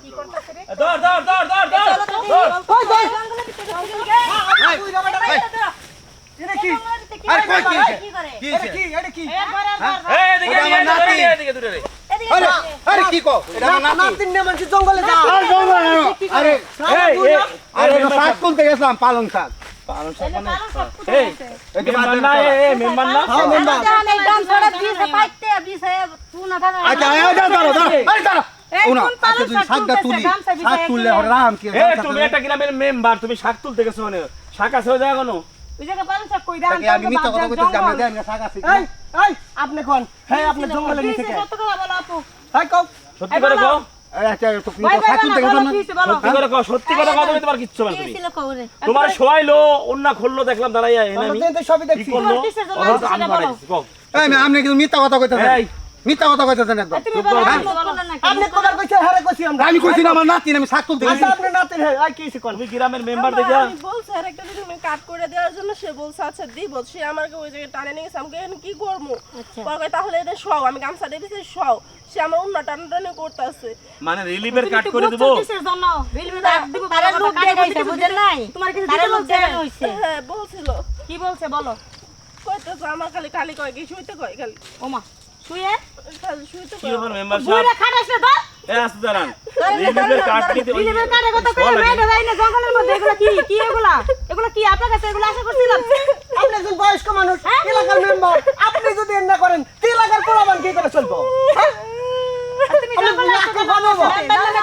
কি করতেছ রে ধর এটা কি আরে কই কি করে এটা কি এই এদিকে দূরে রে আরে আরে কি কো এটা নাতিন নে মানুষ জঙ্গলে যা আরে আরে শাক তুলতে গেছিলাম পালং শাক এই মেম্বার না হ্যাঁ মেম্বার এই ডান ছড়া দিছে পাইতে দিছে তুই না থাকা আচ্ছা দাঁড়াও আরে দাঁড়াও ওনা আচ্ছা তুমি শাকটা তুলি শাক তুললে রাম কি এই তুমি একটা গ্রামের মেম্বার তুমি শাক তুলতে গেছো মানে শাক আছে ওই জায়গা কোনো ওই জায়গা পালন শাক কই দাও আমি মিথ্যা কথা কইতে জানি না আমি শাক আছে এই আপনি কোন হ্যাঁ আপনি জঙ্গলে নিতে কে কত করে বলো আপু হাই কও সত্যি করে কও আচ্ছা তুমি তো শাক তুলতে গেছো না সত্যি করে কও সত্যি কথা কও তুমি তোমার কিচ্ছু বল কি তুমি ছিল কওরে তোমার শোয়াইলো ওন্না খুললো দেখলাম দাঁড়াইয়া এনে আমি আমরা তো সবই কি দেখছি করলো কিসের জন্য আমি সেটা বলো বাড়াইছি কও এই আপনি কিন্তু মিথ্যা কথা কইতেছেন এই মিথ্যা কথা কইতেছেন একদম তুমি বলো না আপনি কোবার কইছেন হারে কইছি আমরা আমি কইছি না আমার নাতিন আমি শাক তুলতে গেছি আপনি নাতিন হ্যাঁ আর কি কোন তুমি গ্রামের মেম্বার দেখা আমি বলছি আর একটা তুমি কাট করে দেওয়ার জন্য সে বলছে আচ্ছা দিব সে আমাকে ওই জায়গায় টানে নিয়ে গেছে আমাকে এখন কি করবো পরে তাহলে এটা সব আমি গামছা দিয়ে দিছি সব সে আমার অন্য টানাটানি করতেছে মানে রিলিভের কাট করে দেব কিসের জন্য বিলবে দাও দিব তারা লোক দিয়ে গেছে বুঝেন নাই তোমার কিছু দিতে লোক দেন হইছে হ্যাঁ বলছিল কি বলছে বলো কইতেছে আমার খালি কয় কি শুইতে কয় খালি ওমা শুয়ে খালি শুইতে কি কয় ব্যাপার মেম্বার বুইরা সাহেব খাটাস না তো এই আসতে দাঁড়ান রিলিভের কাট নিতে ওই বিলবে কাটে কত করে মেয়ে যাই না জঙ্গলের মধ্যে এগুলা কি এগুলা কি আপনার কাছে এগুলা আশা করছিলাম আপনি একজন বয়স্ক মানুষ এলাকার মেম্বার আপনি যদি এন্না করেন তে এলাকার পোলাপান কি করে চলবো তুমি জঙ্গলে আসতে বানাবো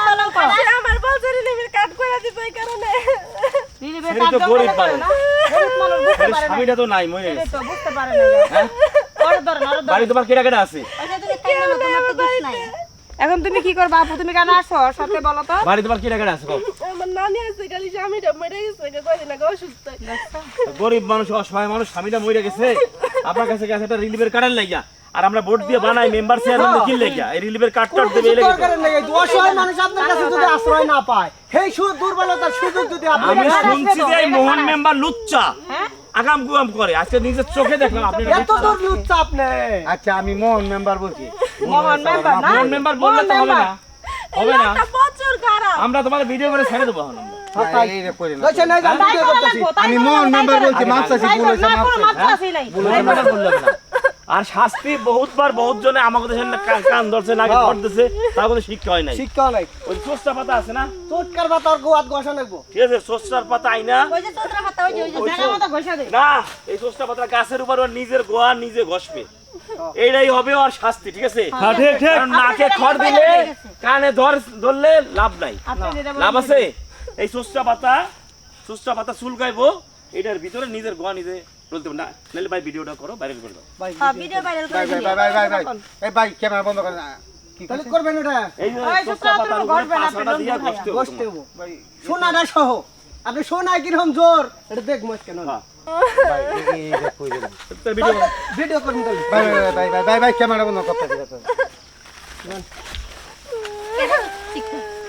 কলঙ্ক সে আমার বলছে রিলিভের কাট করে দিবে এই কারণে বিলবে সেটা কাট তো জঙ্গলে গরিব করে না গরিব মানুষ বুঝতে আরে পারে না স্বামীটা তো নাই মরে এই গেছে তো বুঝতে পারে না হ্যাঁ ওর ধরেন বাড়ি তোমার কেডা কেডা আছে ওইটা তুমি তাই না তোমার তো দোষ নাই এখন তুমি কি করবা আপু তুমি কেন আসছো সাথে বলো তো বাড়ি তোমার কেডা কেডা আছে কও আমার নানি আছে খালি স্বামীটা মরে গেছে কয়দিন আগে অসুস্থ গরিব মানুষ অসহায় মানুষ স্বামীটা মরে গেছে আপনার কাছে গেছে একটা রিলিভের কার্ডের লাগিয়া আর আমরা ভোট দিয়ে বানাই মেম্বার চেয়ারম্যান কি লাগিয়া এই রিলিভের কার্ডটা দেবে এই লাগিয়া দরকার নেই অসহায় মানুষ আপনার কাছে যদি আশ্রয় না পায় সেই দুর্বলতার সুযোগ যদি আপনি আমি শুনছি যে এই মোহন মেম্বার লুচ্চা আগাম গুয়াম করে আজকে নিজের চোখে দেখলাম আপনি এত দূর লুচ্ছা আপনি আচ্ছা আমি মোহন মেম্বার বলছি মোহন মেম্বার না মোহন মেম্বার বললে তো হবে না হবে না একটা বছর খারাপ আমরা তোমাকে ভিডিও করে ছেড়ে দেবো এখন আমি মোহন মেম্বার বলছি মাফ চাইছি ভুল হয়েছে মাফ চাইছি আর শাস্তি বহুতবার বহুত জনে আমাকে দেশে কান ধরছে নাকি করতেছে তার কোনো শিক্ষা হয় নাই শিক্ষা নাই ওই সোসটা পাতা আছে না চটকার বাতার গোয়াত গোসা লাগবো ঠিক আছে সোসটার পাতা আইনা ওই যে তোতরা পাতা ওই যে জায়গা মতো ঘষা দে না এই সোসটা পাতা গাছের উপর ওর নিজের গোয়া নিজে ঘষবে এইটাই হবে ওর শাস্তি ঠিক আছে কারণ নাকে খড় দিলে কানে ধরলে লাভ নাই লাভ আছে এই সোসটা পাতা চুলকাইবো এটার ভিতরে নিজের গোয়া নিজে বলতে না নাহলে ভাই ভিডিওটা করো ভাইরাল করে দাও হ্যাঁ ভিডিও ভাইরাল করে দিবি এই ভাই ক্যামেরা বন্ধ করেন কি তাহলে করবেন এটা এই যে সোসটা পাতার উপরে পাছাটা দিয়া ঘষতে বসতে হবো ভাই সোনাটা সহ আপনি সোনা কিরকম জোর এটা দেখ মত কেন ভাই এই কই দেন ভিডিও করুন তাহলে ভাই ক্যামেরা বন্ধ করতে দিতে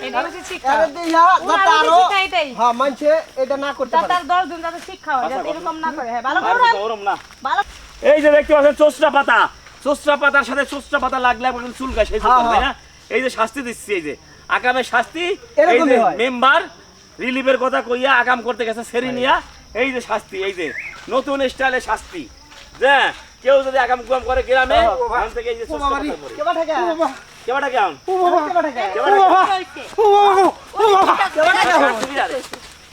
এটা হচ্ছে শিক্ষা আরে দেয়া যাতে আরো এটাই হ্যাঁ মানছে এটা না করতে পারে তার 10 দিন যাতে শিক্ষা হয় যাতে এরকম না করে হ্যাঁ ভালো আর করে গরম না ভালো এই যে দেখতে পাচ্ছেন চোসটা পাতার সাথে চোসটা পাতা লাগলে এখন চুলকায় সেই চুলকায় তাই না এই যে শাস্তি দিচ্ছি এই যে আগামে শাস্তি এই যে মেম্বার রিলিভের কথা কইয়া আগাম করতে গেছে সেরিনিয়া এই যে শাস্তি এই যে নতুন স্টাইলে শাস্তি যে কেউ যদি আগাম গুয়াম করে গ্রামে ওখান থেকে এই যে চোসটা পাতা মরে কেবা টাকা কেবাটা কেমন কেবা টাকা কেবাটা হইছে কেবাটা